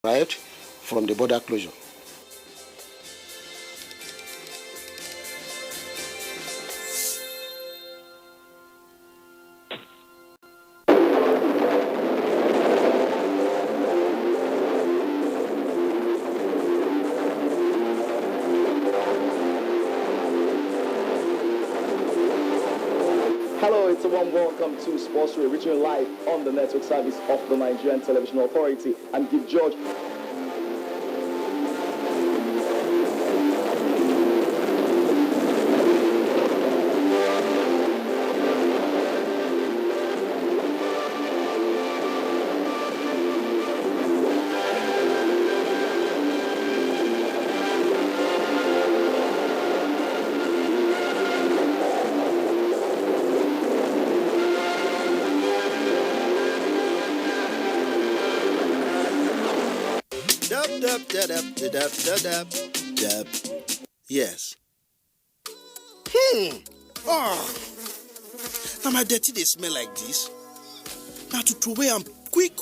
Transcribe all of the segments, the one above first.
right from the border closure. Hello, it's a warm welcome to Sports Radio, reaching you live on the network service of the Nigerian Television Authority. And give George. Yes. Oh. Now my dirty they smell like this. Now to throw away I'm quick.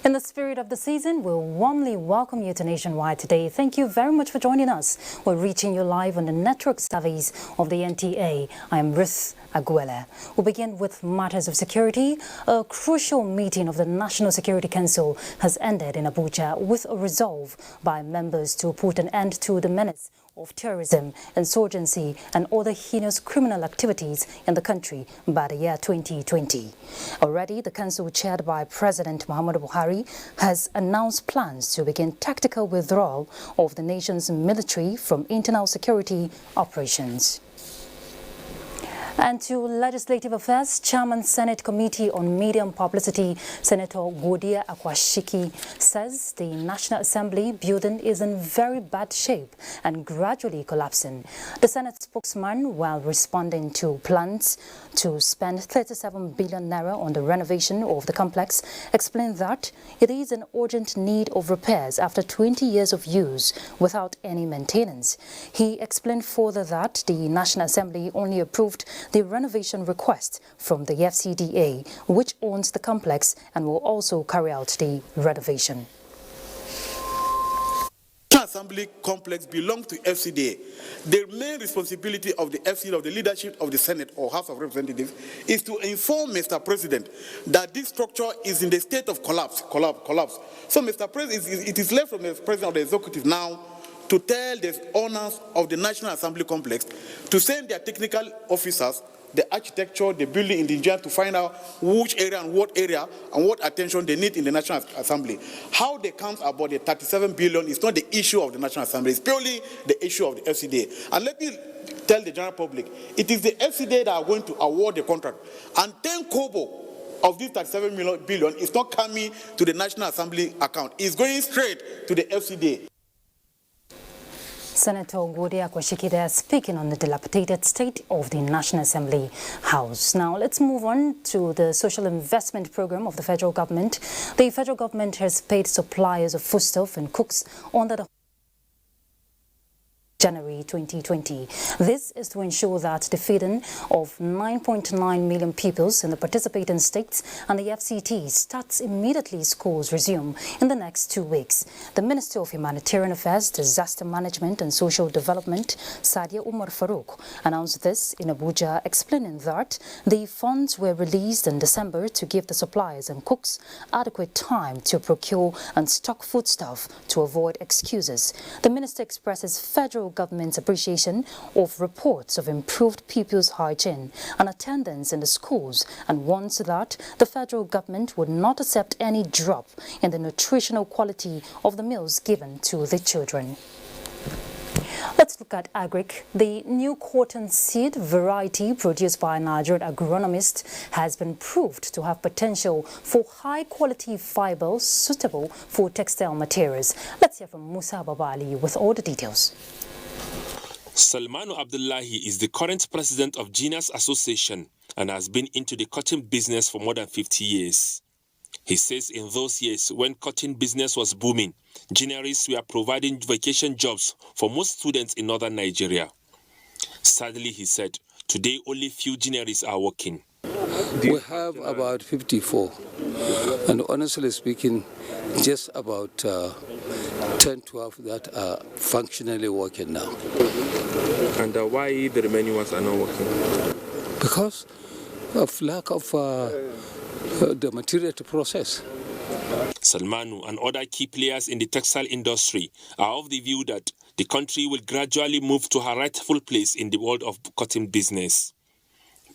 In the spirit of the season, we'll warmly welcome you to Nationwide today. Thank you very much for joining us. We're reaching you live on the network service of the NTA. I am Ruth Aguela. We'll begin with matters of security. A crucial meeting of the National Security Council has ended in Abuja with a resolve by members to put an end to the menace of terrorism, insurgency and other heinous criminal activities in the country by the year 2020. Already, the council chaired by President Muhammadu Buhari has announced plans to begin tactical withdrawal of the nation's military from internal security operations. And to Legislative Affairs, Chairman Senate Committee on Media and Publicity, Senator Godiya Akwashiki, says the National Assembly building is in very bad shape and gradually collapsing. The Senate spokesman, while responding to plans to spend 37 billion naira on the renovation of the complex, explained that it is an urgent need of repairs after 20 years of use without any maintenance. He explained further that the National Assembly only approved the renovation request from the FCDA, which owns the complex and will also carry out the renovation. Assembly complex belongs to FCDA. The main responsibility of the FCDA, of the leadership of the Senate or House of Representatives, is to inform Mr. President that this structure is in the state of collapse. So, Mr. President, it is left from the President of the Executive now to tell the owners of the National Assembly complex to send their technical officers, the architecture, the building engineer, to find out which area and what attention they need in the National Assembly. How they count about the 37 billion is not the issue of the National Assembly, it's purely the issue of the FCDA. And let me tell the general public, it is the FCDA that are going to award the contract. And 10 kobo of this 37 billion is not coming to the National Assembly account. It's going straight to the FCDA. Senator Godiya Akwashiki there speaking on the dilapidated state of the National Assembly House. Now let's move on to the social investment program of the federal government. The federal government has paid suppliers of foodstuff and cooks under the January 2020. This is to ensure that the feeding of 9.9 million pupils in the participating states and the FCT starts immediately schools resume in the next 2 weeks. The Minister of Humanitarian Affairs, Disaster Management and Social Development, Sadia Umar Farouk, announced this in Abuja, explaining that the funds were released in December to give the suppliers and cooks adequate time to procure and stock foodstuff to avoid excuses. The minister expresses federal government's appreciation of reports of improved pupils' hygiene and attendance in the schools and warns that the federal government would not accept any drop in the nutritional quality of the meals given to the children. Let's look at agric. The new cotton seed variety produced by a Nigerian agronomist has been proved to have potential for high-quality fibers suitable for textile materials. Let's hear from Musa Babali with all the details. Salmanu Abdullahi is the current president of Genius Association and has been into the cotton business for more than 50 years. He says in those years, when cotton business was booming, Geniaries were providing vacation jobs for most students in northern Nigeria. Sadly, he said, today only few Geniaries are working. We have about 54, and honestly speaking, just about 10, 12 that are functionally working now. And why the remaining ones are not working? Because of lack of the material to process. Salmanu and other key players in the textile industry are of the view that the country will gradually move to her rightful place in the world of cotton business,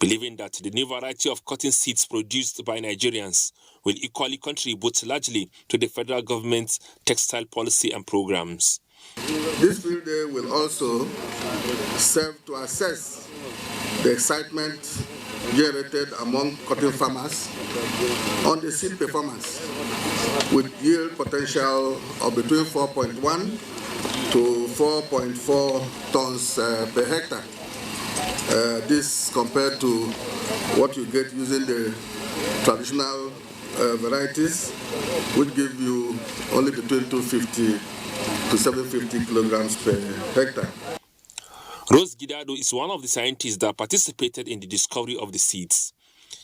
believing that the new variety of cotton seeds produced by Nigerians will equally contribute largely to the federal government's textile policy and programs. This field day will also serve to assess the excitement generated among cotton farmers on the seed performance, with yield potential of between 4.1 to 4.4 tons per hectare. This compared to what you get using the traditional varieties, which give you only between 250 to 750 kilograms per hectare. Rose Gidado is one of the scientists that participated in the discovery of the seeds.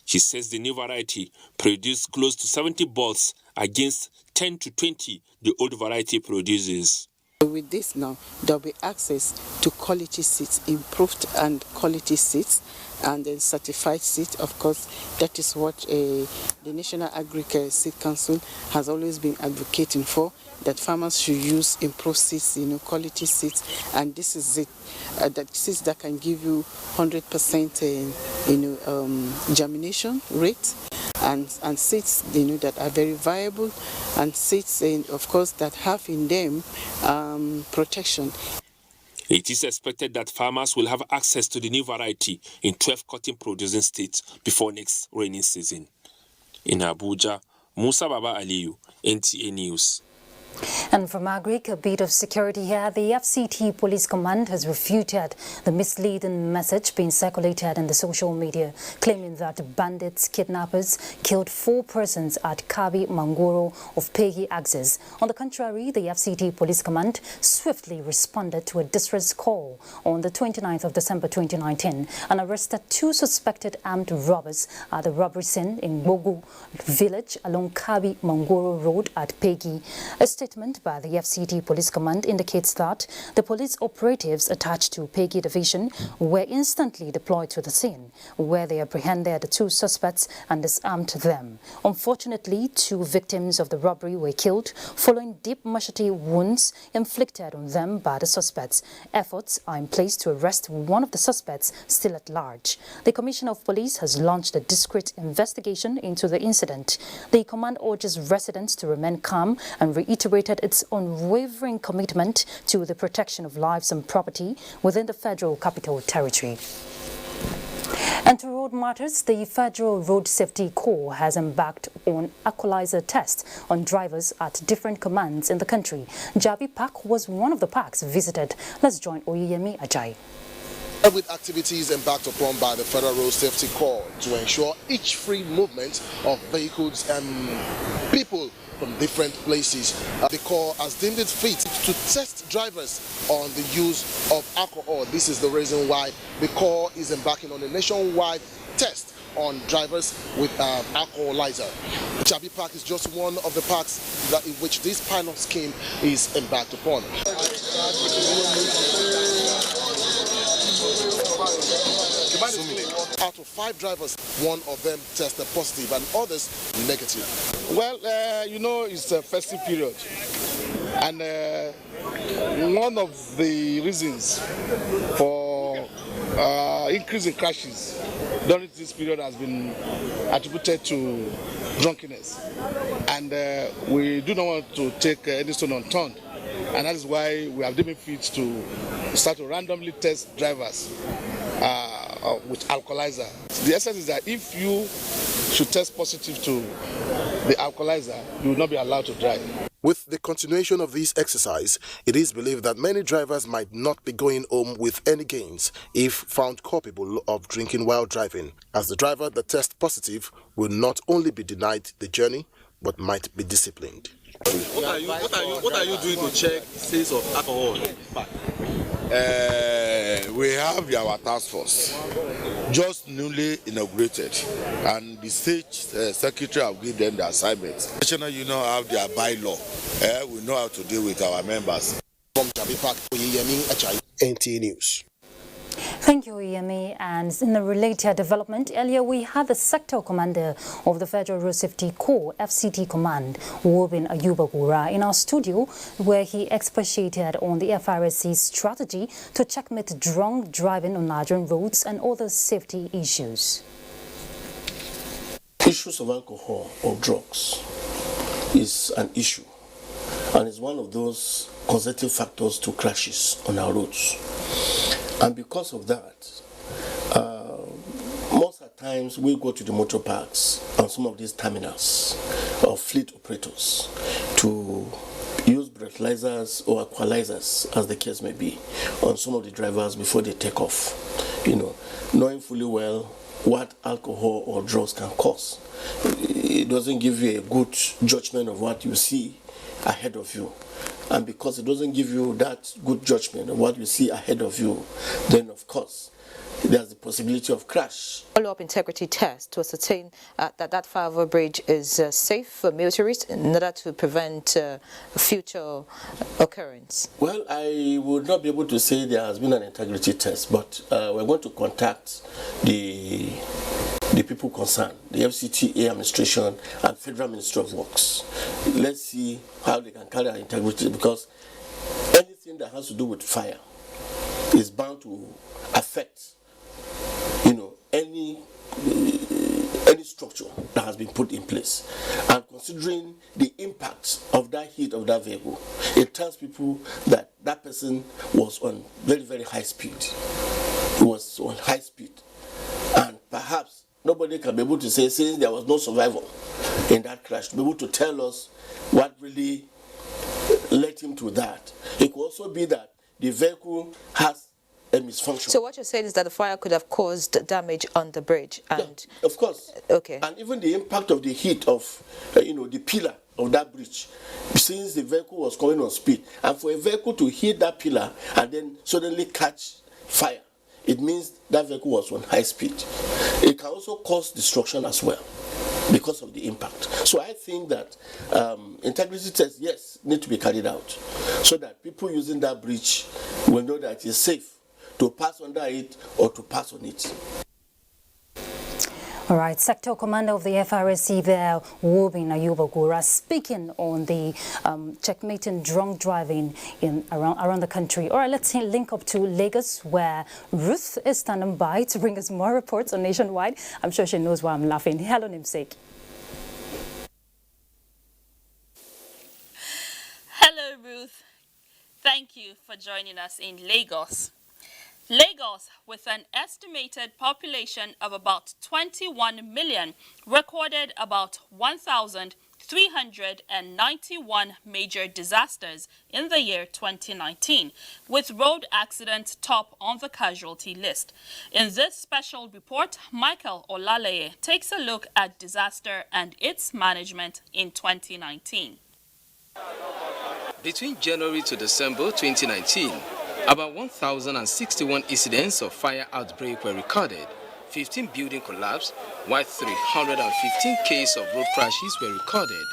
She says the new variety produced close to 70 bulbs against 10 to 20 the old variety produces. With this now, there will be access to quality seeds, improved and quality seeds, and then certified seeds. Of course, that is what the National Agricultural Seed Council has always been advocating for, that farmers should use improved seeds, quality seeds, and this is it. That seeds that can give you 100% germination rate, and seeds that are very viable, and seeds of course that have in them protection. It is expected that farmers will have access to the new variety in 12 cotton producing states before next rainy season. In Abuja, Musa Baba Aliyu, NTA News. And from Agric, a bit of security here. The FCT Police Command has refuted the misleading message being circulated in the social media, claiming that bandits, kidnappers killed 4 persons at Kabi Mangoro of Pegi Axis. On the contrary, the FCT Police Command swiftly responded to a distress call on the 29th of December 2019 and arrested 2 suspected armed robbers at the robbery scene in Bogu village along Kabi Mangoro Road at Pegi. A statement by the FCT Police Command indicates that the police operatives attached to Pegi Division were instantly deployed to the scene, where they apprehended the 2 suspects and disarmed them. Unfortunately, 2 victims of the robbery were killed following deep machete wounds inflicted on them by the suspects. Efforts are in place to arrest one of the suspects still at large. The Commissioner of Police has launched a discreet investigation into the incident. The command urges residents to remain calm and reiterated its unwavering commitment to the protection of lives and property within the Federal Capital Territory. And to road matters, the Federal Road Safety Corps has embarked on equalizer tests on drivers at different commands in the country. Jabi Park was one of the parks visited. Let's join Oyeyemi Ajayi. With activities embarked upon by the Federal Road Safety Corps to ensure each free movement of vehicles and people from different places. The Corps has deemed it fit to test drivers on the use of alcohol. This is the reason why the Corps is embarking on a nationwide test on drivers with alcoholizer. Jabi Park is just one of the parks in which this pilot scheme is embarked upon. Out of 5 drivers, 1 of them tested positive and others negative. Well, it's a festive period, And one of the reasons for increase in crashes during this period has been attributed to drunkenness. And we do not want to take any stone unturned. And that is why we have deemed fit to start to randomly test drivers with alcoholizer. The essence is that if you should test positive to the alcoholizer, you will not be allowed to drive. With the continuation of this exercise, it is believed that many drivers might not be going home with any gains if found culpable of drinking while driving, as the driver that tests positive will not only be denied the journey, but might be disciplined. What are you doing to check sales of alcohol? We have our task force, just newly inaugurated, and the state secretary have given them the assignment. National Union have their bylaw. We know how to deal with our members. From NTA News. Thank you, Yemi. And in a related development, earlier we had the sector commander of the Federal Road Safety Corps, FCT Command, Wobin Ayubagura, in our studio, where he expatiated on the FRSC's strategy to checkmate drunk driving on Nigerian roads and other safety issues. Issues of alcohol or drugs is an issue, and it's one of those causative factors to crashes on our roads. And because of that, most of the times we go to the motor parks and some of these terminals or fleet operators to use breathalyzers or aqualizers, as the case may be, on some of the drivers before they take off. Knowing fully well what alcohol or drugs can cause. It doesn't give you a good judgment of what you see ahead of you. And because it doesn't give you that good judgment of what you see ahead of you, then of course there's the possibility of crash. Follow-up integrity test to ascertain that flyover bridge is safe for motorists in order to prevent future occurrence. Well, I would not be able to say there has been an integrity test, but we're going to contact the people concerned, the FCTA administration and Federal Ministry of Works. Let's see how they can carry out integrity, because anything that has to do with fire is bound to affect, any structure that has been put in place. And considering the impact of that heat of that vehicle, it tells people that that person was on very, very high speed. It was on high speed. And perhaps nobody can be able to say, since there was no survivor in that crash, to be able to tell us what really led him to that. It could also be that the vehicle has a misfunction. So what you're saying is that the fire could have caused damage on the bridge, and yeah, of course. Okay. And even the impact of the heat of the pillar of that bridge, since the vehicle was going on speed, and for a vehicle to hit that pillar and then suddenly catch fire, it means that vehicle was on high speed. It can also cause destruction as well because of the impact. So I think that integrity tests, yes, need to be carried out so that people using that bridge will know that it is safe to pass under it or to pass on it. All right, Sector Commander of the FRSC there, Wobin Ayubagura, speaking on the checkmating drunk driving around the country. All right, let's link up to Lagos, where Ruth is standing by to bring us more reports on Nationwide. I'm sure she knows why I'm laughing. Hello, namesake. Hello, Ruth. Thank you for joining us in Lagos. Lagos, with an estimated population of about 21 million, recorded about 1,391 major disasters in the year 2019, with road accidents top on the casualty list. In this special report, Michael Olaleye takes a look at disaster and its management in 2019. Between January to December 2019, about 1,061 incidents of fire outbreak were recorded, 15 building collapse, while 315 cases of road crashes were recorded.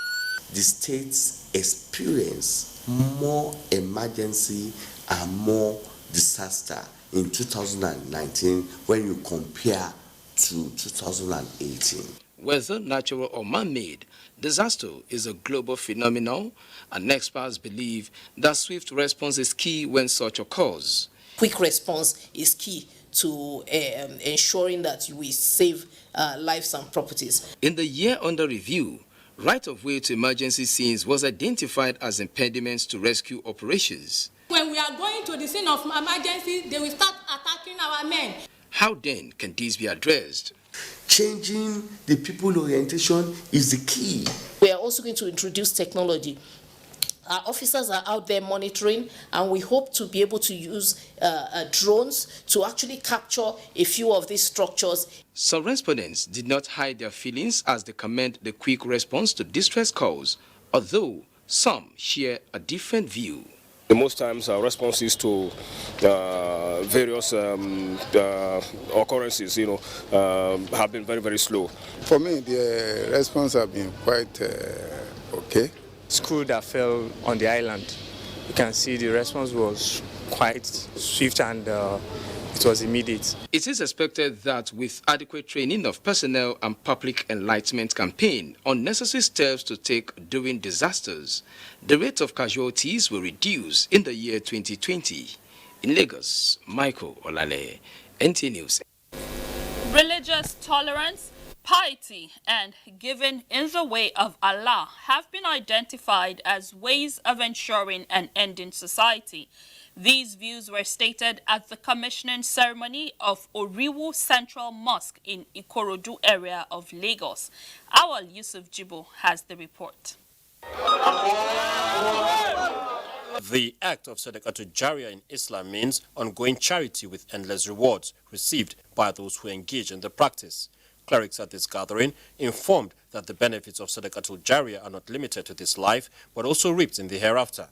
The states experience more emergency and more disaster in 2019 when you compare to 2018. whether natural or man-made, disaster is a global phenomenon, and experts believe that swift response is key when such occurs. Quick response is key to ensuring that we save lives and properties. In the year under review, right-of-way to emergency scenes was identified as impediments to rescue operations. When we are going to the scene of emergency, they will start attacking our men. How then can this be addressed? Changing the people orientation is the key. We are also going to introduce technology. Our officers are out there monitoring, and we hope to be able to use drones to actually capture a few of these structures. Some respondents did not hide their feelings as they commend the quick response to distress calls, although some share a different view. Most times our responses to various occurrences, have been very, very slow. For me, the response have been quite okay. School that fell on the island, you can see the response was quite swift and it was immediate. It is expected that with adequate training of personnel and public enlightenment campaign on necessary steps to take during disasters, the rate of casualties will reduce in the year 2020. In Lagos, Michael Olale, NTA News. Religious tolerance, piety, and giving in the way of Allah have been identified as ways of ensuring an end in society. These views were stated at the commissioning ceremony of Oriwu Central Mosque in Ikorodu area of Lagos. Our Yusuf Jibo has the report. The act of Sadaqatul Jariyah in Islam means ongoing charity with endless rewards received by those who engage in the practice. Clerics at this gathering informed that the benefits of Sadaqatul Jariyah are not limited to this life, but also reaped in the hereafter.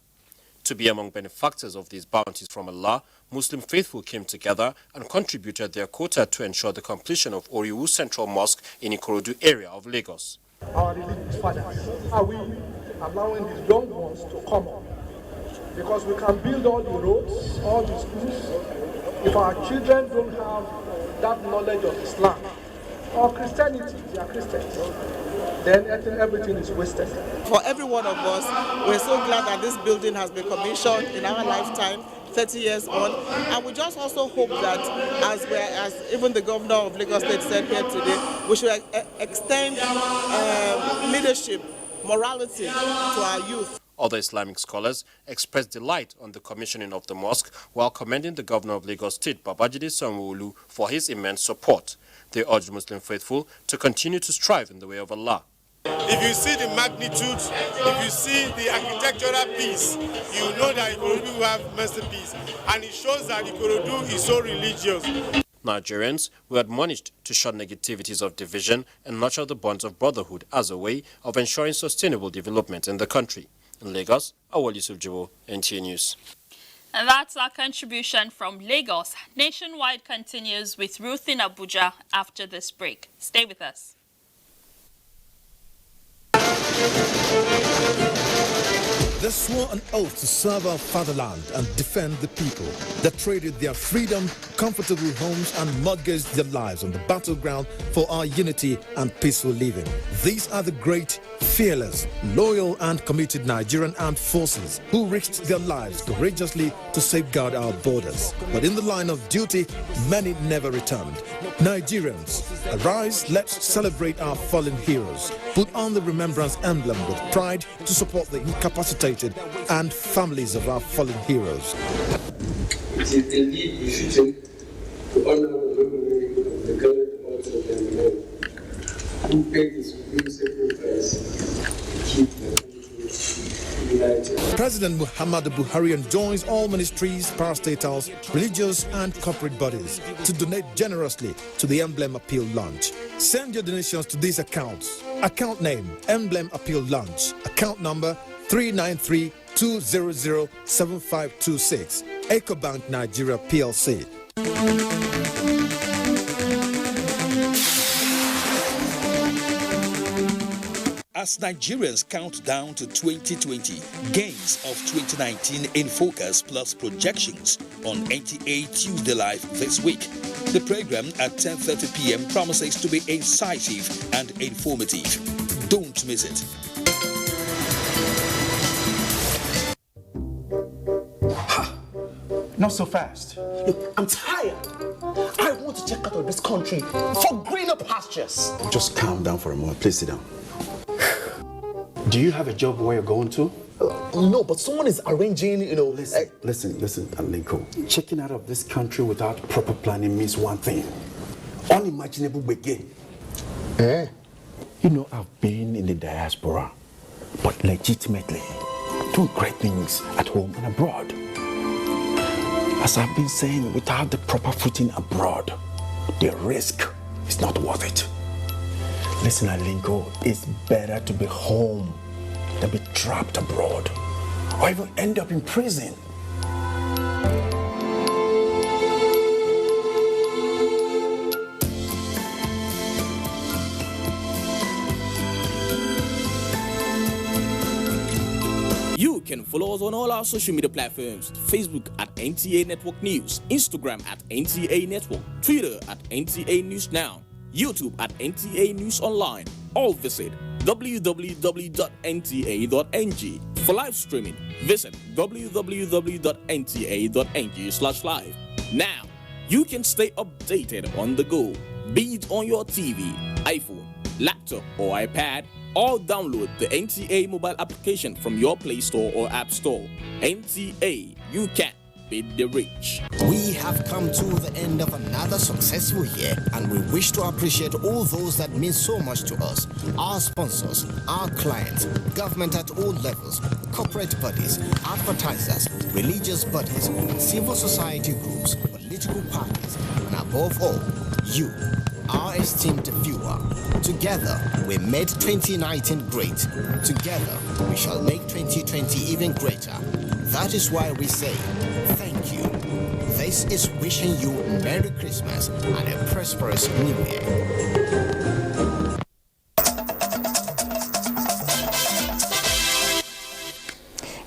To be among benefactors of these bounties from Allah, Muslim faithful came together and contributed their quota to ensure the completion of Oriwu Central Mosque in Ikorodu area of Lagos. Our religious fathers, are we allowing these young ones to come up? Because we can build all the roads, all the schools. If our children don't have that knowledge of Islam or Christianity, they are Christians, then everything is wasted. For every one of us, we're so glad that this building has been commissioned in our lifetime, 30 years on, and we just also hope that as even the governor of Lagos State said here today, we should extend leadership, morality to our youth. Other Islamic scholars expressed delight on the commissioning of the mosque while commending the governor of Lagos State, Babajide Sanwo-Olu, for his immense support. They urged Muslim faithful to continue to strive in the way of Allah. If you see the magnitude, if you see the architectural piece, you know that Ikorodu will have masterpiece. And it shows that Ikorodu is so religious. Nigerians were admonished to shun negativities of division and nurture the bonds of brotherhood as a way of ensuring sustainable development in the country. In Lagos, Awal Yusuf Jibo, NTA News. And that's our contribution from Lagos. Nationwide continues with Ruth in Abuja after this break. Stay with us. They swore an oath to serve our fatherland and defend the people. They traded their freedom, comfortable homes and mortgaged their lives on the battleground for our unity and peaceful living. These are the great, fearless, loyal and committed Nigerian armed forces who risked their lives courageously to safeguard our borders. But in the line of duty, many never returned. Nigerians, arise, let's celebrate our fallen heroes. Put on the remembrance emblem with pride to support the incapacitated and families of our fallen heroes. It is indeed befitting to honor the memory of the gallant martyrs and men who paid the supreme sacrifice to keep the country united. President Muhammadu Buhari enjoins all ministries, parastatals, religious and corporate bodies to donate generously to the Emblem Appeal Launch. Send your donations to these accounts. Account name, Emblem Appeal Launch. Account number 393-200-7526. EcoBank Nigeria PLC. As Nigerians count down to 2020, gains of 2019 in focus plus projections on NTA Tuesday Live this week. The program at 10:30 p.m. promises to be incisive and informative. Don't miss it. Not so fast. Look, I'm tired. I want to check out of this country for greener pastures. Just calm down for a moment. Please sit down. Do you have a job where you're going to? No, but someone is arranging, Listen, Alinko. Checking out of this country without proper planning means one thing. Unimaginable begin. You know, I've been in the diaspora, but legitimately doing great things at home and abroad. As I've been saying, without the proper footing abroad, the risk is not worth it. Listen, Alinko, it's better to be home than be trapped abroad or even end up in prison. You can follow us on all our social media platforms: Facebook at NTA Network News, Instagram at NTA Network, Twitter at NTA News Now, YouTube at NTA News Online, or visit www.nta.ng. For live streaming, visit www.nta.ng/live. Now, you can stay updated on the go, be it on your TV, iPhone, laptop, or iPad, or download the NTA mobile application from your Play Store or App Store. NTA, you can beat the rich. We have come to the end of another successful year, and we wish to appreciate all those that mean so much to us: our sponsors, our clients, government at all levels, corporate bodies, advertisers, religious bodies, civil society groups, political parties, and above all, you, our esteemed viewer. Together, we made 2019 great. Together, we shall make 2020 even greater. That is why we say, thank you. This is wishing you Merry Christmas and a prosperous New Year.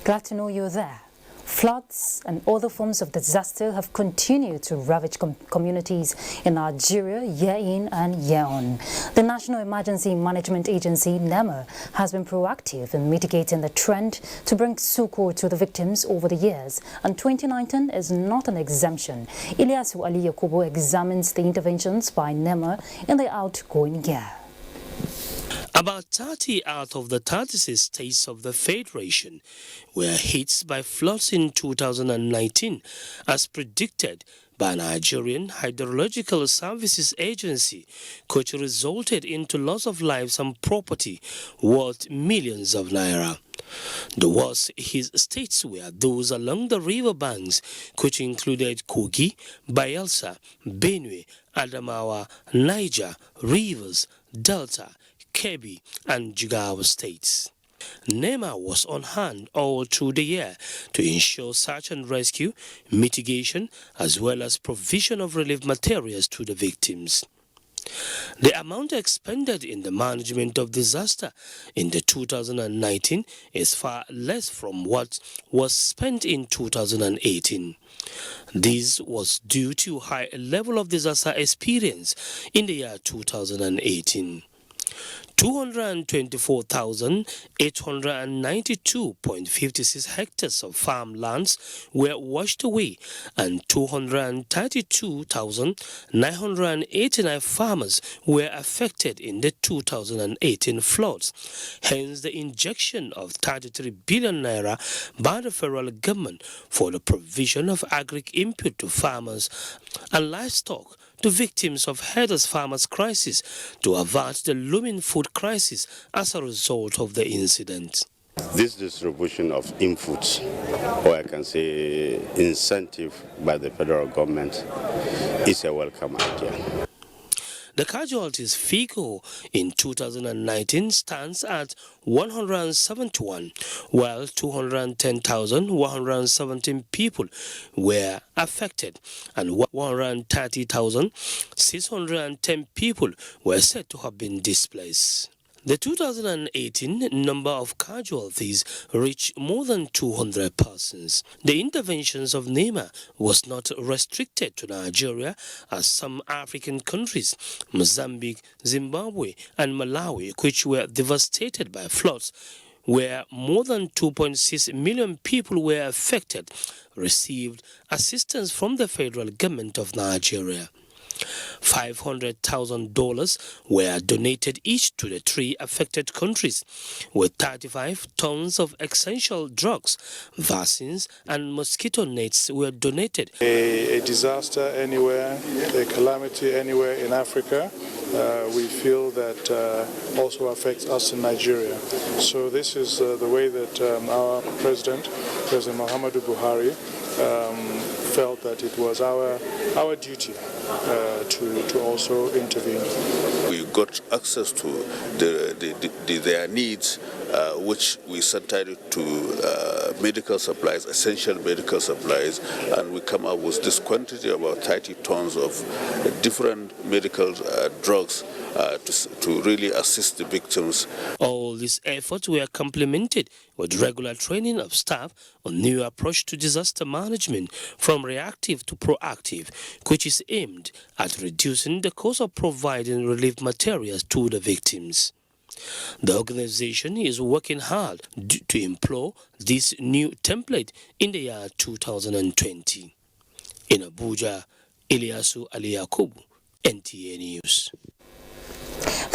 Glad to know you're there. Floods and other forms of disaster have continued to ravage communities in Nigeria year in and year on. The National Emergency Management Agency, NEMA, has been proactive in mitigating the trend to bring succor to the victims over the years, and 2019 is not an exemption. Ilyasu Ali Yakubu examines the interventions by NEMA in the outgoing year. About 30 out of the 36 states of the Federation were hit by floods in 2019, as predicted by Nigerian Hydrological Services Agency, which resulted into loss of lives and property worth millions of naira. The worst hit states were those along the river banks, which included Kogi, Bayelsa, Benue, Adamawa, Niger, Rivers, Delta, Kebbi and Jigawa states. NEMA was on hand all through the year to ensure search and rescue, mitigation, as well as provision of relief materials to the victims. The amount expended in the management of disaster in the 2019 is far less from what was spent in 2018. This was due to high level of disaster experience in the year 2018. 224,892.56 hectares of farmlands were washed away, and 232,989 farmers were affected in the 2018 floods. Hence the injection of 33 billion naira by the federal government for the provision of agri-input to farmers and livestock to victims of herders farmers crisis to avert the looming food crisis as a result of the incident. This distribution of inputs, or I can say incentive by the federal government, is a welcome idea. The casualties figure in 2019 stands at 171, while 210,117 people were affected and 130,610 people were said to have been displaced. The 2018 number of casualties reached more than 200 persons. The interventions of NEMA was not restricted to Nigeria, as some African countries, Mozambique, Zimbabwe and Malawi, which were devastated by floods, where more than 2.6 million people were affected, received assistance from the federal government of Nigeria. $500,000 were donated each to the 3 affected countries, with 35 tons of essential drugs, vaccines and mosquito nets were donated. A disaster anywhere, a calamity anywhere in Africa, we feel that also affects us in Nigeria. So this is the way that our President Muhammadu Buhari, felt that it was our duty to also intervene. We got access to their needs, which we centered to medical supplies, essential medical supplies, and we come up with this quantity, about 30 tons of different medical drugs to really assist the victims. All these efforts were complemented with regular training of staff on new approach to disaster management, from reactive to proactive, which is aimed at reducing the cost of providing relief materials to the victims. The organization is working hard to employ this new template in the year 2020. In Abuja, Ilyasu Ali Yakubu, NTA News.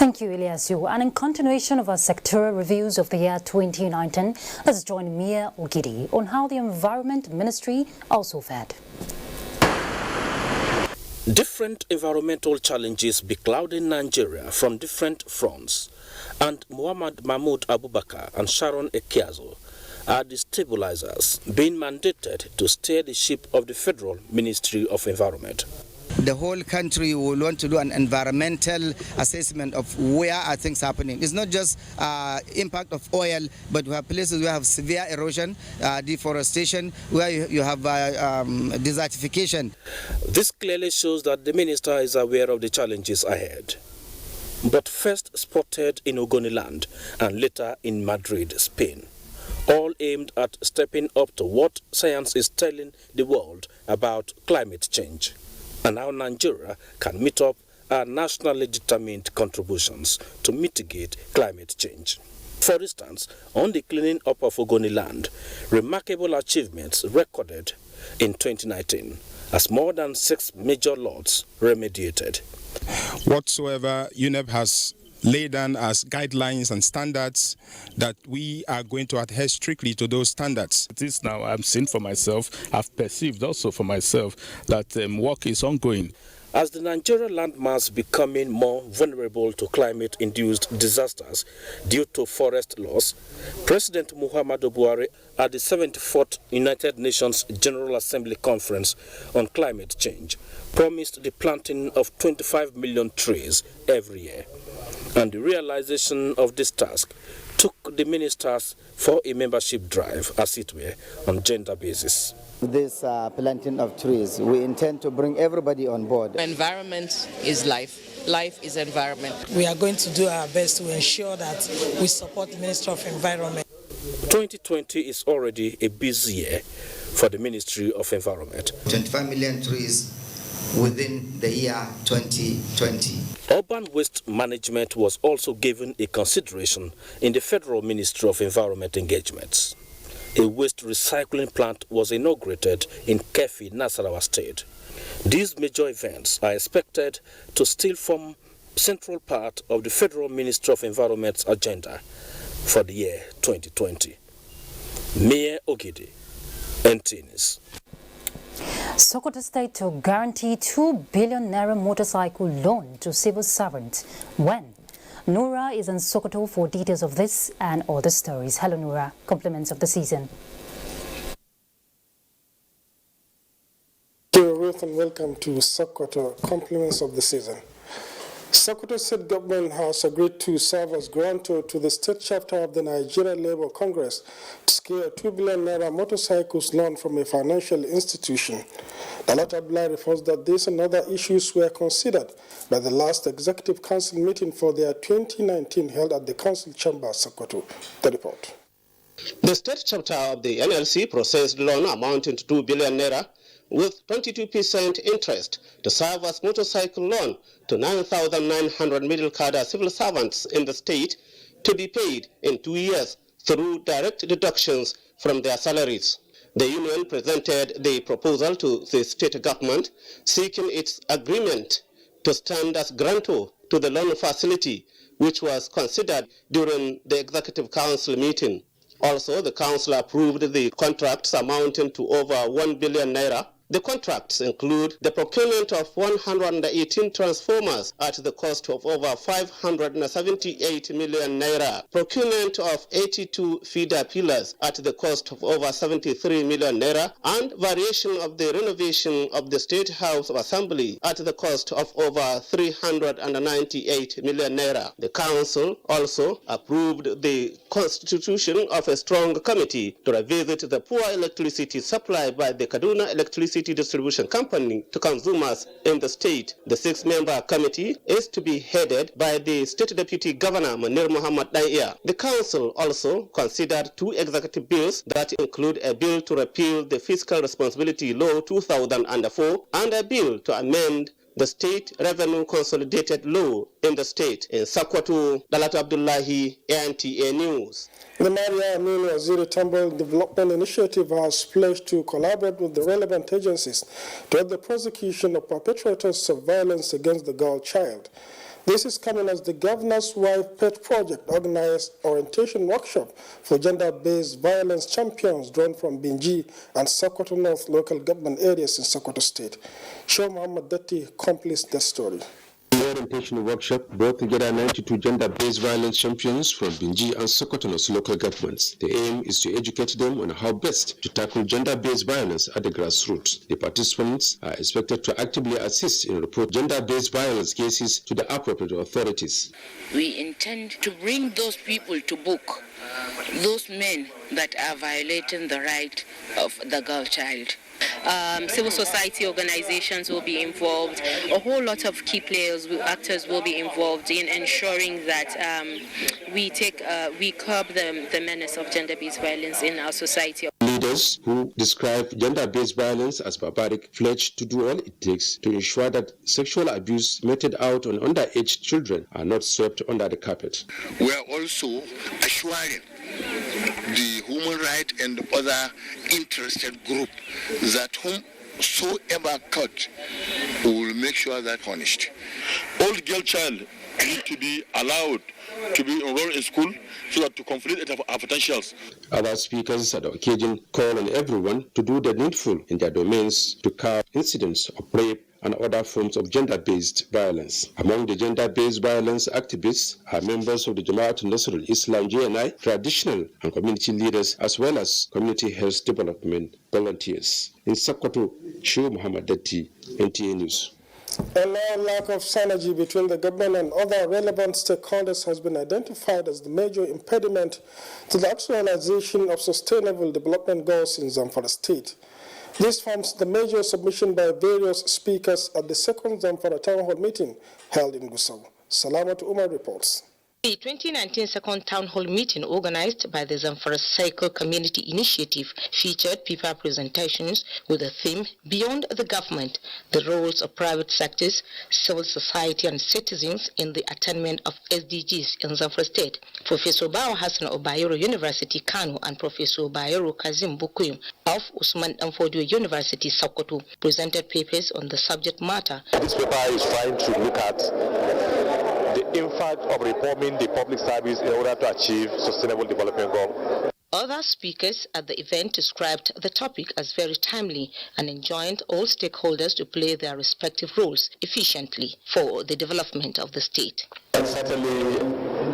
Thank you, Ilyasu. And in continuation of our sectoral reviews of the year 2019, let's join Mia Ogidi on how the Environment Ministry also fared. Different environmental challenges beclouding Nigeria from different fronts, and Muhammad Mahmoud Abubakar and Sharon Ekiazo are the stabilizers being mandated to steer the ship of the Federal Ministry of Environment. The whole country will want to do an environmental assessment of where are things happening. It's not just impact of oil, but we have places where you have severe erosion, deforestation, where you have desertification. This clearly shows that the minister is aware of the challenges ahead. But first spotted in Ogoniland and later in Madrid, Spain, all aimed at stepping up to what science is telling the world about climate change, and how Nigeria can meet up our nationally determined contributions to mitigate climate change. For instance, on the cleaning up of Ogoniland, remarkable achievements recorded in 2019 as more than 6 major lots remediated. Whatsoever UNEP has laid down as guidelines and standards, that we are going to adhere strictly to those standards. This now I'm seeing for myself, I've perceived also for myself that work is ongoing. As the Nigerian landmass becoming more vulnerable to climate-induced disasters due to forest loss, President Muhammadu Buhari at the 74th United Nations General Assembly Conference on Climate Change promised the planting of 25 million trees every year. And the realization of this task took the ministers for a membership drive, as it were, on gender basis. This planting of trees, we intend to bring everybody on board. Environment is life. Life is environment. We are going to do our best to ensure that we support the Ministry of Environment. 2020 is already a busy year for the Ministry of Environment. 25 million trees within the year 2020. Urban waste management was also given a consideration in the Federal Ministry of Environment engagements. A waste recycling plant was inaugurated in Kefi, Nasarawa State. These major events are expected to still form a central part of the Federal Ministry of Environment's agenda for the year 2020. Mia Ogidi, NTA News. Sokoto State to guarantee 2 billion naira motorcycle loan to civil servants. When? Noura is in Sokoto for details of this and other stories. Hello Noura, compliments of the season. Thank you, Ruth, and welcome to Sokoto, compliments of the season. Sokoto State Government has agreed to serve as grantor to the state chapter of the Nigerian Labour Congress to secure a 2 billion naira motorcycles loan from a financial institution. Dalat Abdullahi reports that these and other issues were considered by the last Executive Council meeting for their 2019 held at the Council Chamber, Sokoto. The report. The state chapter of the NLC processed loan amounting to 2 billion naira with 22% interest to serve as motorcycle loan to 9,900 middle cadre civil servants in the state to be paid in 2 years through direct deductions from their salaries. The union presented the proposal to the state government seeking its agreement to stand as grantor to the loan facility, which was considered during the Executive Council meeting. Also, the council approved the contracts amounting to over 1 billion naira. The contracts include the procurement of 118 transformers at the cost of over 578 million naira, procurement of 82 feeder pillars at the cost of over 73 million naira, and variation of the renovation of the State House of Assembly at the cost of over 398 million naira. The council also approved the constitution of a strong committee to revisit the poor electricity supply by the Kaduna Electricity Distribution Company to consumers in the state. The 6-member committee is to be headed by the State Deputy Governor Munir Muhammad Daiya. The council also considered 2 executive bills that include a bill to repeal the Fiscal Responsibility Law 2004 and a bill to amend the State Revenue Consolidated Law in the state. In Sokoto, Dalat Abdullahi, NTA News. The Maria Aminu Waziri Tambal Development Initiative has pledged to collaborate with the relevant agencies toward the prosecution of perpetrators of violence against the girl child. This is coming as the Governor's Wife Pet Project organized orientation workshop for gender-based violence champions drawn from Binji and Sokoto North local government areas in Sokoto State. Show Muhammad Datti completes the story. The orientation workshop brought together 92 gender-based violence champions from Binji and Sokotonos local governments. The aim is to educate them on how best to tackle gender-based violence at the grassroots. The participants are expected to actively assist in report gender-based violence cases to the appropriate authorities. We intend to bring those people to book, those men that are violating the right of the girl child. Civil society organizations will be involved. A whole lot of key players, actors will be involved in ensuring that we curb the menace of gender-based violence in our society. Leaders who describe gender-based violence as barbaric pledge to do all it takes to ensure that sexual abuse meted out on underage children are not swept under the carpet. We are also assuring the human rights and other interested group that whomsoever caught, we will make sure that punished. All girl child need to be allowed to be enrolled in school so that to complete our potentials. Other speakers at the occasion call on everyone to do the needful in their domains to curb incidents of rape and other forms of gender-based violence. Among the gender-based violence activists are members of the Jama'at Nasrul Islam JNI, traditional and community leaders, as well as community health development volunteers. In Sokoto, Show Muhammad Datti, NTA News. A lack of synergy between the government and other relevant stakeholders has been identified as the major impediment to the actualization of sustainable development goals in Zamfara State. This forms the major submission by various speakers at the second Zamfara Town Hall meeting held in Gusau. Salamat Umar reports. The 2019 second town hall meeting organized by the Zamfara Cycle Community Initiative featured paper presentations with the theme Beyond the Government, the Roles of Private Sectors, Civil Society and Citizens in the Attainment of SDGs in Zamfara State. Professor Bawa Hassan of Bayero University, Kano, and Professor Bayero Kazim Bukuyum of Usman Danfodio University, Sokoto, presented papers on the subject matter. This paper is trying to look at the impact of reforming the public service in order to achieve sustainable development goals. Other speakers at the event described the topic as very timely and enjoined all stakeholders to play their respective roles efficiently for the development of the state. And certainly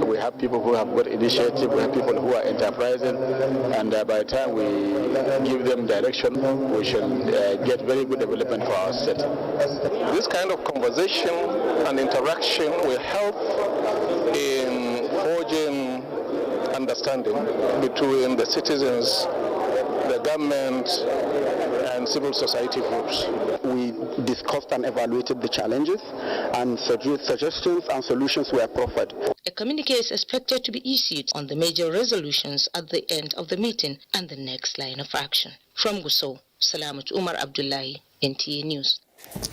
We have people who have got initiative, we have people who are enterprising, and by the time we give them direction, we shall get very good development for our state. This kind of conversation and interaction will help in forging understanding between the citizens, the government, and civil society groups. We discussed and evaluated the challenges, and suggestions and solutions were proffered. A communique is expected to be issued on the major resolutions at the end of the meeting and the next line of action. From Gusau, Salamat Umar Abdullahi, NTA News.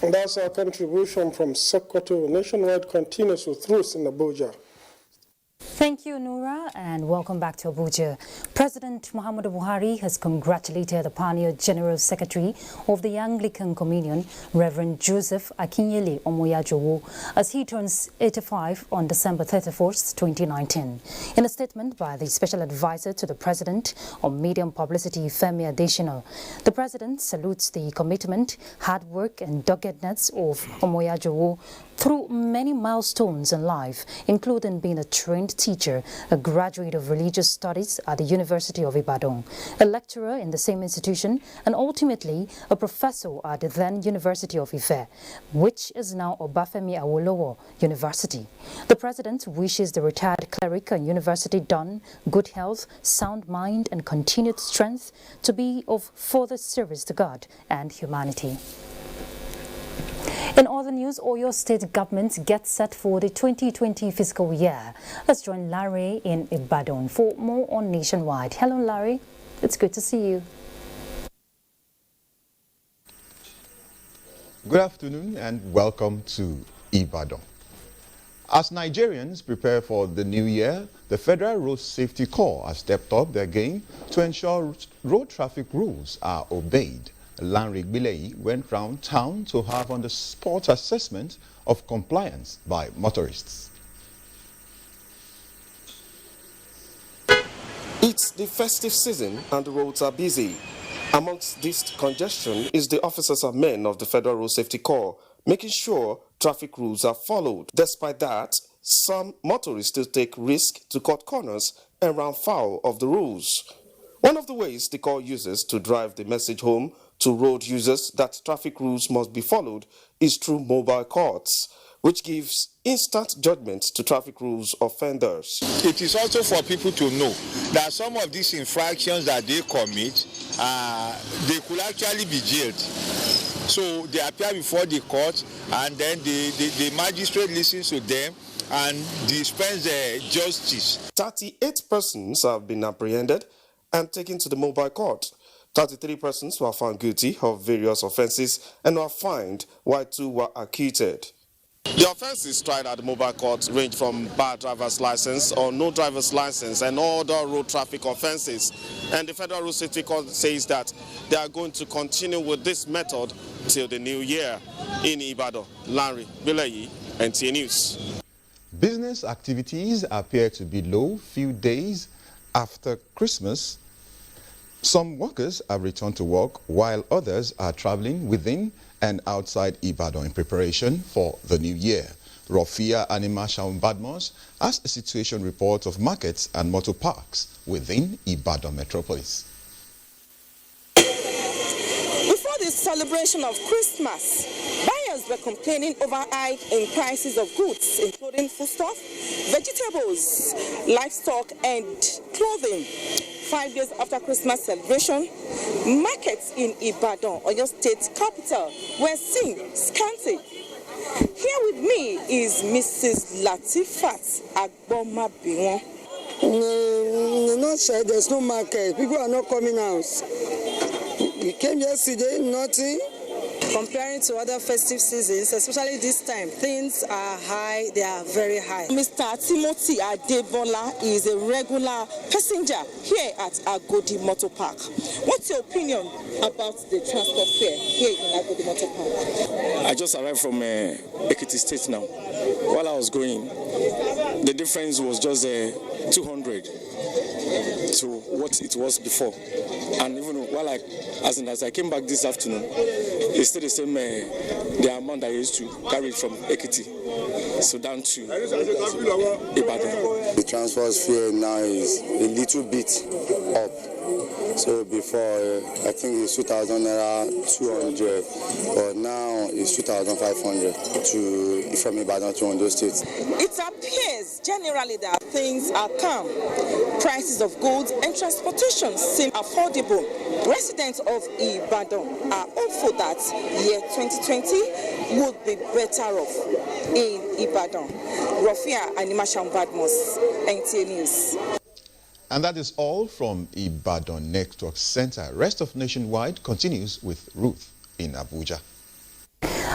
And that's our contribution from Sokoto. Nationwide continues with Ruth in Abuja. Thank you, Noura, and welcome back to Abuja. President Muhammadu Buhari has congratulated the Pioneer General Secretary of the Anglican Communion, Reverend Joseph Akinyele Omoyajowo, as he turns 85 on December 31st, 2019. In a statement by the Special Advisor to the President on Media and Publicity, Femi Adesina, the President salutes the commitment, hard work and doggedness of Omoyajowo through many milestones in life, including being a trained teacher, a graduate of religious studies at the University of Ibadan, a lecturer in the same institution, and ultimately a professor at the then University of Ife, which is now Obafemi Awolowo University. The President wishes the retired cleric and university don good health, sound mind, and continued strength to be of further service to God and humanity. In other news, Oyo State government gets set for the 2020 fiscal year. Let's join Larry in Ibadan for more on Nationwide. Hello, Larry. It's good to see you. Good afternoon and welcome to Ibadan. As Nigerians prepare for the new year, the Federal Road Safety Corps has stepped up their game to ensure road traffic rules are obeyed. Lanre Bilei went round town to have on-the-spot assessment of compliance by motorists. It's the festive season and the roads are busy. Amongst this congestion is the officers and men of the Federal Road Safety Corps, making sure traffic rules are followed. Despite that, some motorists still take risk to cut corners and run foul of the rules. One of the ways the Corps uses to drive the message home to road users that traffic rules must be followed is through mobile courts, which gives instant judgment to traffic rules offenders. It is also for people to know that some of these infractions that they commit, they could actually be jailed. So they appear before the court, and then the magistrate listens to them and dispense justice. 38 persons have been apprehended and taken to the mobile court. 33 persons were found guilty of various offences and were fined, while 2 were acquitted. The offences tried at the mobile court range from bad driver's license or no driver's license and other road traffic offences. And the Federal Road Safety Court says that they are going to continue with this method till the new year. In Ibadan, Lanre Bilei, NTA News. Business activities appear to be low few days after Christmas. Some workers have returned to work while others are traveling within and outside Ibadan in preparation for the new year. Rofia Anima Shaun Badmos has a situation report of markets and motor parks within Ibadan metropolis. Before the celebration of Christmas, buyers were complaining over hike in prices of goods, including foodstuff, vegetables, livestock, and clothing. 5 days after Christmas celebration, markets in Ibadan, Oyo State capital, were seen scanty. Here with me is Mrs. Latifat Agbomabiwon. Not sure, there's no market. People are not coming out. We came yesterday, nothing. Comparing to other festive seasons, especially this time, things are high, they are very high. Mr. Timothy Adebola is a regular passenger here at Agodi Motor Park. What's your opinion about the transport fare here in Agodi Motor Park? I just arrived from Ekiti State now. While I was going, the difference was just 200 to what it was before. And even while as I came back this afternoon, it's still the same the amount I used to carry from Ekiti. Sudan to Ibadan. The transfer fare now is a little bit up. So before, I think it's 2,000 naira 200, but now it's 2,500 from Ibadan to Ondo State. It appears generally that things are calm. Prices of goods and transportation seem affordable. Residents of Ibadan are hopeful that year 2020 would be better off in Ibadan. Rofia Animashan Badmos, NTA News. And that is all from Ibadan Network Center. Rest of Nationwide continues with Ruth in Abuja.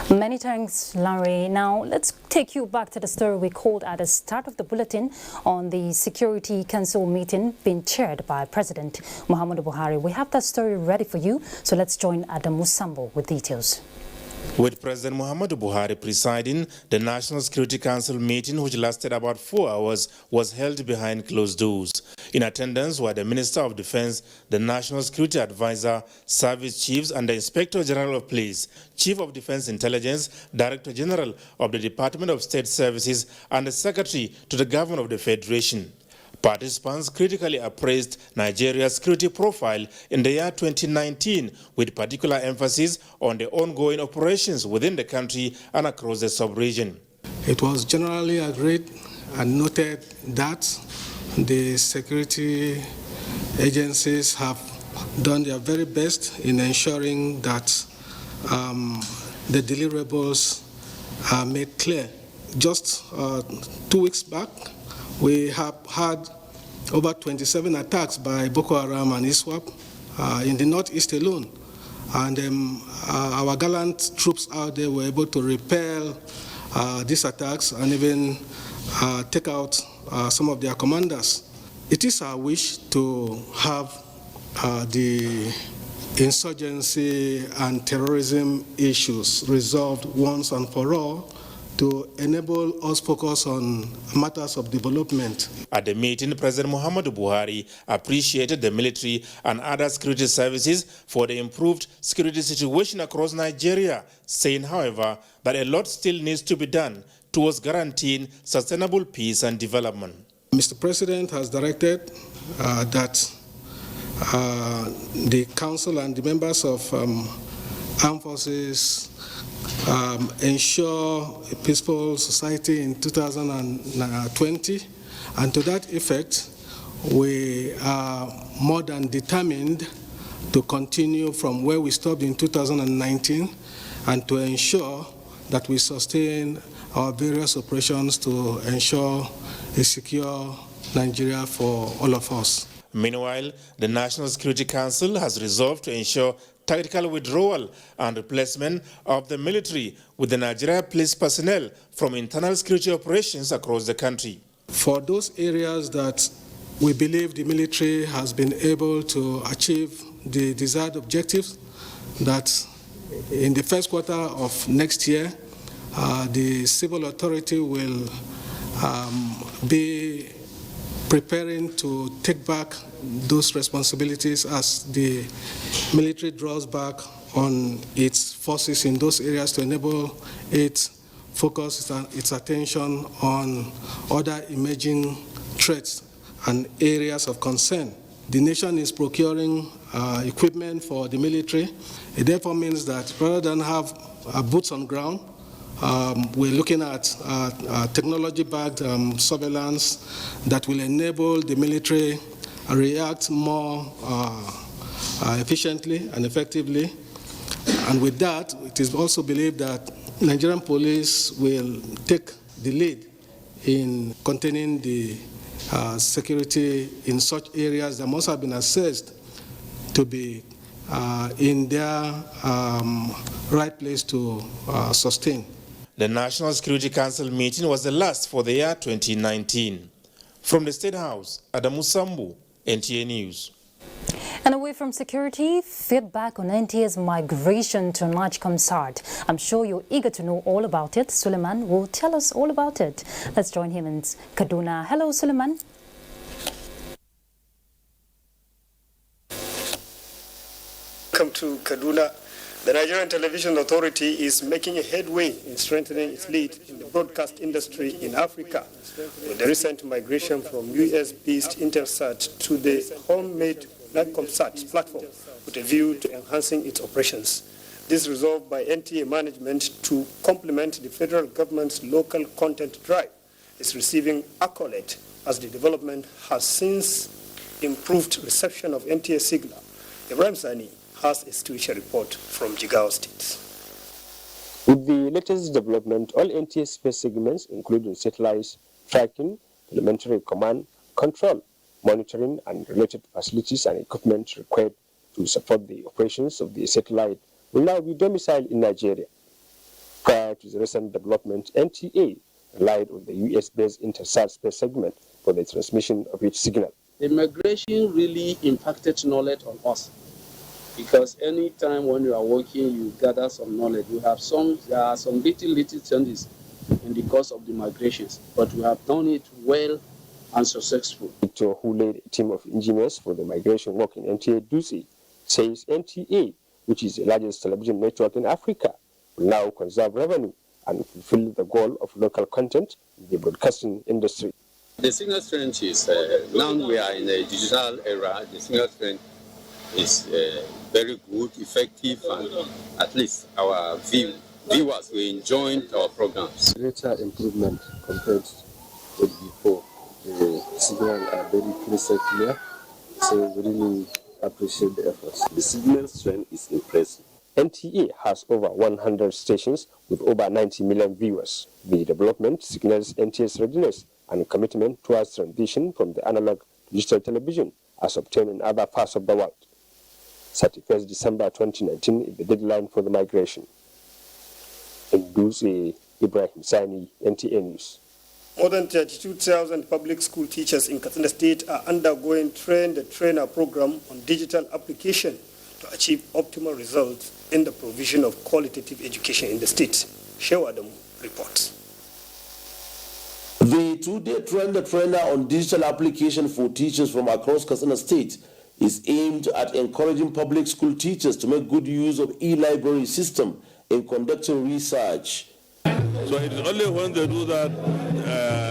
Many thanks, Larry. Now, let's take you back to the story we called at the start of the bulletin on the Security Council meeting being chaired by President Muhammadu Buhari. We have that story ready for you, so let's join Adamu Sambo with details. With President Muhammadu Buhari presiding, the National Security Council meeting, which lasted about 4 hours, was held behind closed doors. In attendance were the Minister of Defense, the National Security Advisor, Service Chiefs, and the Inspector General of Police, Chief of Defense Intelligence, Director General of the Department of State Services, and the Secretary to the Government of the Federation. Participants critically appraised Nigeria's security profile in the year 2019, with particular emphasis on the ongoing operations within the country and across the sub-region. It was generally agreed and noted that the security agencies have done their very best in ensuring that the deliverables are made clear. Just 2 weeks back, we have had over 27 attacks by Boko Haram and ISWAP in the northeast alone. And our gallant troops out there were able to repel these attacks and even take out some of their commanders. It is our wish to have the insurgency and terrorism issues resolved once and for all, to enable us focus on matters of development. At the meeting, President Muhammadu Buhari appreciated the military and other security services for the improved security situation across Nigeria, saying, however, that a lot still needs to be done towards guaranteeing sustainable peace and development. Mr. President has directed that the Council and the members of armed forces ensure a peaceful society in 2020, and to that effect, we are more than determined to continue from where we stopped in 2019 and to ensure that we sustain our various operations to ensure a secure Nigeria for all of us. Meanwhile, the National Security Council has resolved to ensure tactical withdrawal and replacement of the military with the Nigeria police personnel from internal security operations across the country. For those areas that we believe the military has been able to achieve the desired objectives, that in the first quarter of next year, the civil authority will be preparing to take back those responsibilities as the military draws back on its forces in those areas to enable it focus its attention on other emerging threats and areas of concern. The nation is procuring equipment for the military. It therefore means that rather than have boots on ground, we're looking at technology-backed surveillance that will enable the military to react more efficiently and effectively. And with that, it is also believed that Nigerian police will take the lead in containing the security in such areas that must have been assessed to be in their right place to sustain. The National Security Council meeting was the last for the year 2019. From the State House, Adamu Sambu, NTA News. And away from security, feedback on NTA's migration to Naj Kamsard. I'm sure you're eager to know all about it. Suleiman will tell us all about it. Let's join him in Kaduna. Hello, Suleiman. Welcome to Kaduna. The Nigerian Television Authority is making a headway in strengthening its lead in the broadcast industry in Africa with the recent migration from US-based Intelsat to the homemade Comsat platform with a view to enhancing its operations. This resolve by NTA management to complement the federal government's local content drive is receiving accolade as the development has since improved reception of NTA signal. Ibrahim Sani has a situation report from Jigawa State. With the latest development, all NTA space segments, including satellites, tracking, elementary command, control, monitoring, and related facilities and equipment required to support the operations of the satellite, will now be domiciled in Nigeria. Prior to the recent development, NTA relied on the US-based Intelsat space segment for the transmission of its signal. The migration really impacted knowledge on us, because any time when you are working, you gather some knowledge. There are some little changes in the course of the migrations, but we have done it well and successful. Victor, who led a team of engineers for the migration work in NTA Dusi, says NTA, which is the largest television network in Africa, will now conserve revenue and fulfill the goal of local content in the broadcasting industry. The signal strength is, now we are in a digital era, the signal strength is very good, effective, and at least our viewers will enjoy our programs. Greater improvement compared with before. The signal are very crystal clear, so we really appreciate the efforts. The signal strength is impressive. NTA has over 100 stations with over 90 million viewers. The development signals NTA's readiness and commitment towards transition from the analog to digital television as obtained in other parts of the world. 31st December 2019 is the deadline for the migration. In Dusi, Ibrahim Sani, NTA News. More than 32,000 public school teachers in Katsina State are undergoing train-the-trainer program on digital application to achieve optimal results in the provision of qualitative education in the state. Shehu Adamu reports. The two-day train-the-trainer on digital application for teachers from across Katsina State is aimed at encouraging public school teachers to make good use of e-library system in conducting research. So it is only when they do that,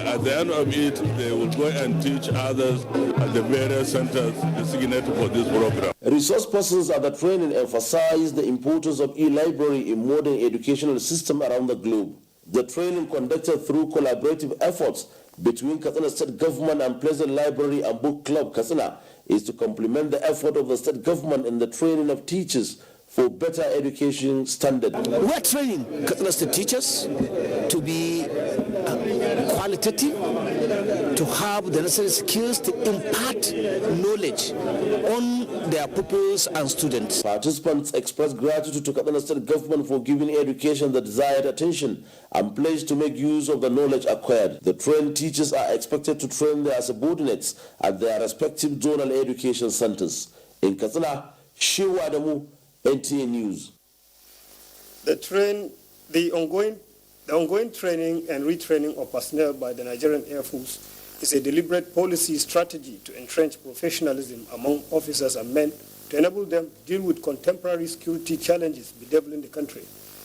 at the end of it, they will go and teach others at the various centers designated for this program. Resource persons at the training emphasized the importance of e-library in modern educational system around the globe. The training conducted through collaborative efforts between Katsina State Government and Pleasant Library and Book Club Katsina is to complement the effort of the state government in the training of teachers for better education standard. We are training Katsina State teachers to be qualitative, to have the necessary skills to impart knowledge on their pupils and students. Participants expressed gratitude to Katsina State government for giving education the desired attention and pledged to make use of the knowledge acquired. The trained teachers are expected to train their subordinates at their respective zonal education centers. In Katsina, Shehu Adamu, NTA News. The ongoing training and retraining of personnel by the Nigerian Air Force is a deliberate policy strategy to entrench professionalism among officers and men to enable them to deal with contemporary security challenges bedeviling the country.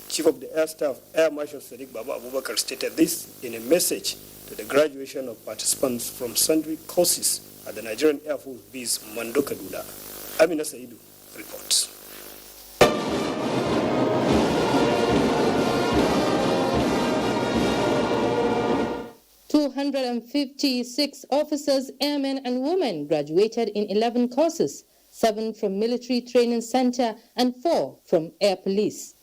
Chief of the Air Staff, Air Marshal Sadiq Baba Abubakar, stated this in a message to the graduation of participants from sundry courses at the Nigerian Air Force base Mando Kaduna. Amina Saidu reports. 256 officers, airmen, and women graduated in 11 courses, 7 from Military Training Center and 4 from Air Police.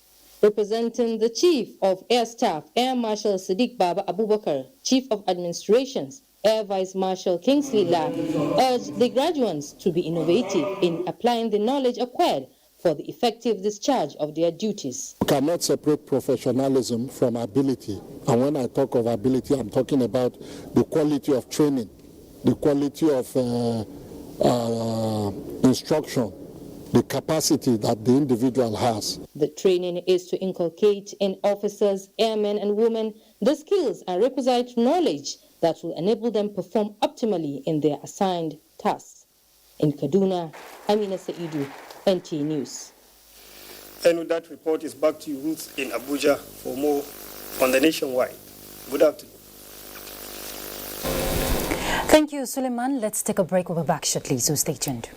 Representing the Chief of Air Staff, Air Marshal Sadiq Baba Abubakar, Chief of Administrations, Air Vice Marshal Kingsley La, urged the graduates to be innovative in applying the knowledge acquired for the effective discharge of their duties. You cannot separate professionalism from ability. And when I talk of ability, I'm talking about the quality of training, the quality of instruction, the capacity that the individual has. The training is to inculcate in officers, airmen, and women the skills and requisite knowledge that will enable them perform optimally in their assigned tasks. In Kaduna, Amina Saidu, NTA News. And with that report is back to you, Ruth, in Abuja for more on the nationwide. Good afternoon. Thank you, Suleiman. Let's take a break. We'll be back shortly, so stay tuned.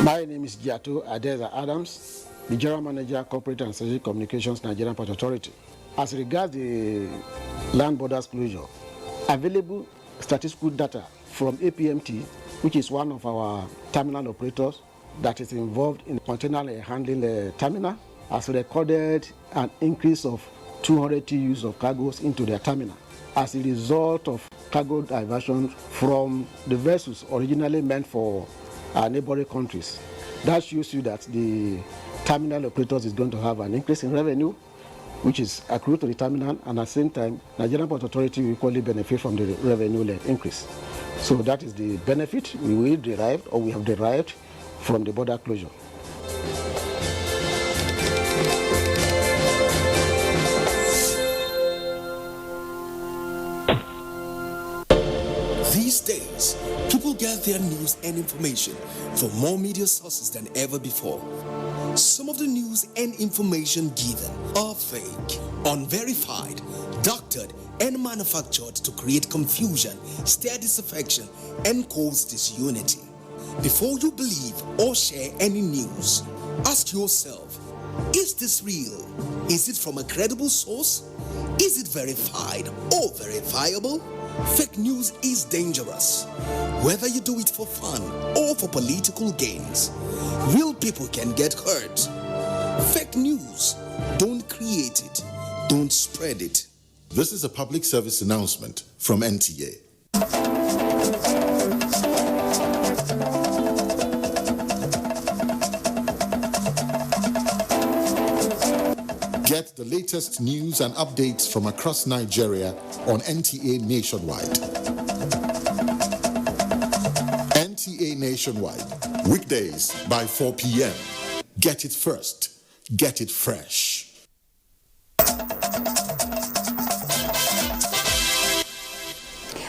My name is Giato Adeza Adams, the General Manager, Corporate and Strategic Communications, Nigerian Port Authority. As regards the land borders closure, available statistical data from APMT, which is one of our terminal operators that is involved in container handling terminal, has recorded an increase of 200 TEUs of cargoes into their terminal as a result of cargo diversion from the vessels originally meant for neighboring countries. That shows you that the terminal operators is going to have an increase in revenue, which is accrued to the terminal, and at the same time, Nigerian Port Authority will equally benefit from the revenue increase. So that is the benefit we have derived from the border closure. These days, people get their news and information from more media sources than ever before. Some of the news and information given are fake, unverified, doctored, and manufactured to create confusion, stir disaffection, and cause disunity. Before you believe or share any news, ask yourself, is this real? Is it from a credible source? Is it verified or verifiable? Fake news is dangerous. Whether you do it for fun or for political gains, real people can get hurt. Fake news, don't create it, don't spread it. This is a public service announcement from NTA. Get the latest news and updates from across Nigeria on NTA Nationwide. NTA Nationwide, weekdays by 4 p.m. Get it first, get it fresh.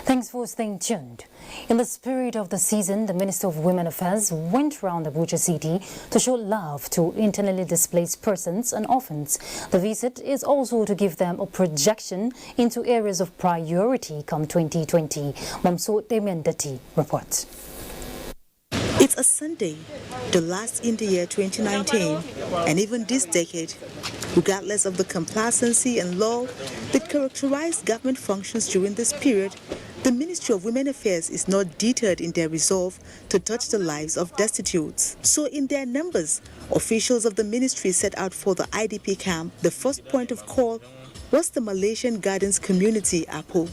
Thanks for staying tuned. In the spirit of the season, the Minister of Women Affairs went around Abuja city to show love to internally displaced persons and orphans. The visit is also to give them a projection into areas of priority come 2020. Mamso Demiandati reports. It's a Sunday, the last in the year 2019, and even this decade, regardless of the complacency and lull that characterized government functions during this period, the Ministry of Women Affairs is not deterred in their resolve to touch the lives of destitutes. So in their numbers, officials of the ministry set out for the IDP camp. The first point of call was the Malaysian Gardens community, Apo.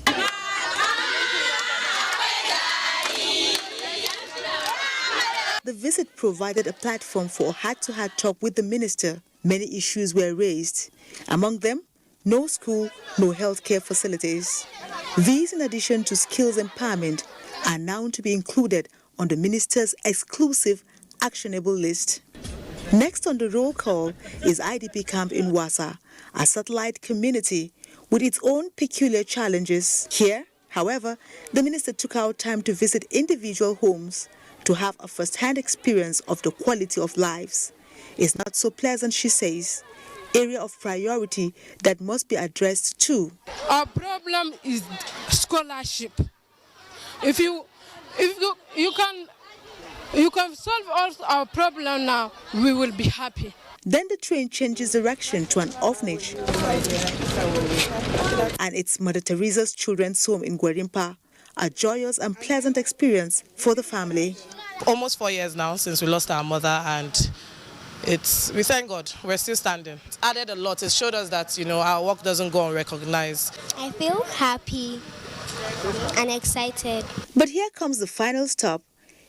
The visit provided a platform for a heart-to-heart talk with the minister. Many issues were raised. Among them, no school, no healthcare facilities. These, in addition to skills empowerment, are now to be included on the minister's exclusive actionable list. Next on the roll call is IDP camp in Wasa, a satellite community with its own peculiar challenges. Here, however, the minister took out time to visit individual homes to have a first-hand experience of the quality of lives. It's not so pleasant, she says. Area of priority that must be addressed too. Our problem is scholarship. If you can solve all our problem now, we will be happy. Then the train changes direction to an orphanage, and it's Mother Teresa's Children's Home in Gwerimpa, a joyous and pleasant experience for the family. Almost 4 years now since we lost our mother, and we thank God, we're still standing. It's added a lot. It showed us that, our work doesn't go unrecognized. I feel happy and excited. But here comes the final stop,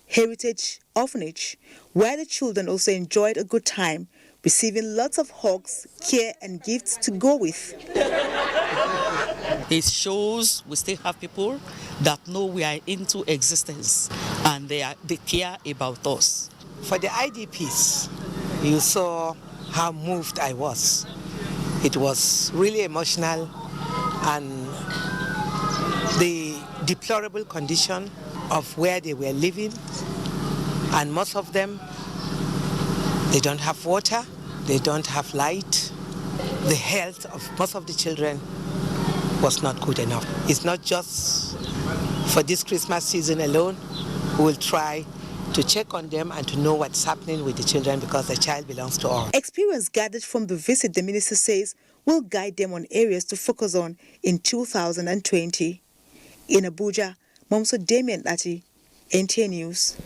Heritage Orphanage, where the children also enjoyed a good time, receiving lots of hugs, care and gifts to go with. It shows we still have people that know we are into existence and they care about us. For the IDPs, you saw how moved I was. It was really emotional, and the deplorable condition of where they were living And most of them, they don't have water, they don't have light. The health of most of the children was not good enough. It's not just for this Christmas season alone. We will try to check on them and to know what's happening with the children, because the child belongs to all. Experience gathered from the visit, the minister says, will guide them on areas to focus on in 2020. In Abuja, Momso Damien Lati, NTA News.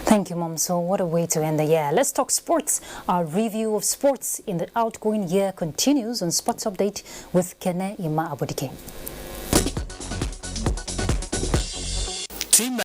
Thank you, Mom. So what a way to end the year. Let's talk sports. Our review of sports in the outgoing year continues on Sports Update with Kene Ima Abodike.